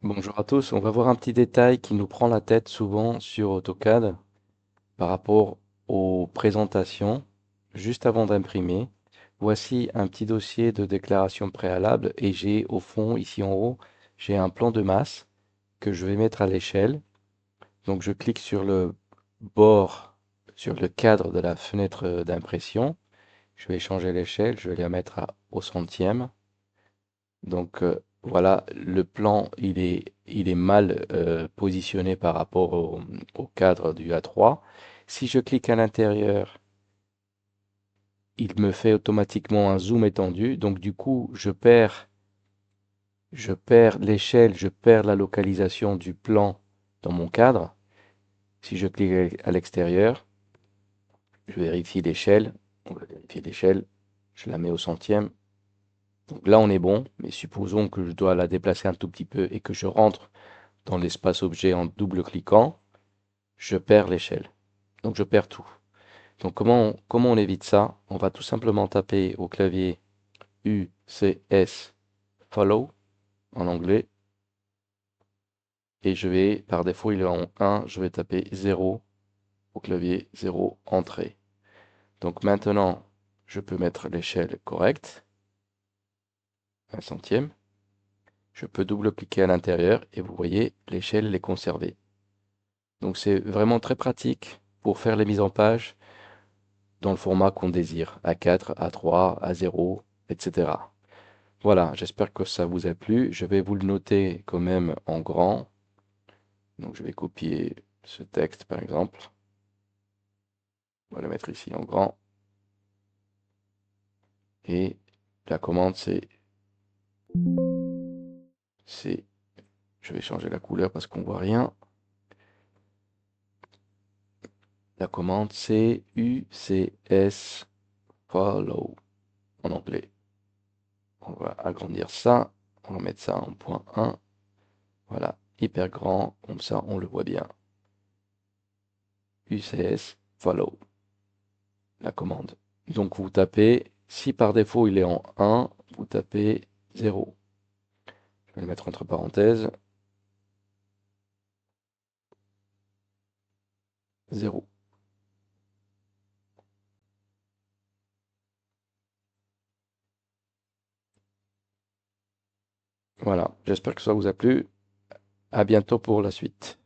Bonjour à tous, on va voir un petit détail qui nous prend la tête souvent sur AutoCAD par rapport aux présentations juste avant d'imprimer. Voici un petit dossier de déclaration préalable et j'ai au fond, ici en haut, j'ai un plan de masse que je vais mettre à l'échelle. Donc je clique sur le bord, sur le cadre de la fenêtre d'impression. Je vais changer l'échelle, je vais la mettre au centième. Donc voilà, le plan, il est mal positionné par rapport au cadre du A3. Si je clique à l'intérieur, il me fait automatiquement un zoom étendu. Donc du coup, je perds l'échelle, je perds la localisation du plan dans mon cadre. Si je clique à l'extérieur, je vérifie l'échelle. On va vérifier l'échelle. Je la mets au centième. Donc là, on est bon. Mais supposons que je dois la déplacer un tout petit peu et que je rentre dans l'espace objet en double-cliquant, je perds l'échelle. Donc je perds tout. Donc comment on évite ça? On va tout simplement taper au clavier UCS Follow en anglais et je vais, par défaut il est en 1, je vais taper 0 au clavier 0 Entrée. Donc maintenant, je peux mettre l'échelle correcte, un centième. Je peux double-cliquer à l'intérieur et vous voyez, l'échelle est conservée. Donc c'est vraiment très pratique pour faire les mises en page dans le format qu'on désire, A4, A3, A0, etc. Voilà, j'espère que ça vous a plu. Je vais vous le noter quand même en grand. Donc je vais copier ce texte par exemple. On va le mettre ici en grand. Et la commande c'est, je vais changer la couleur parce qu'on voit rien. La commande c'est UCS follow en anglais. On va agrandir ça. On va mettre ça en point 1. Voilà, hyper grand, comme ça on le voit bien. UCS follow, la commande. Donc vous tapez, si par défaut il est en 1, vous tapez 0. Je vais le mettre entre parenthèses, 0. Voilà, j'espère que ça vous a plu. À bientôt pour la suite.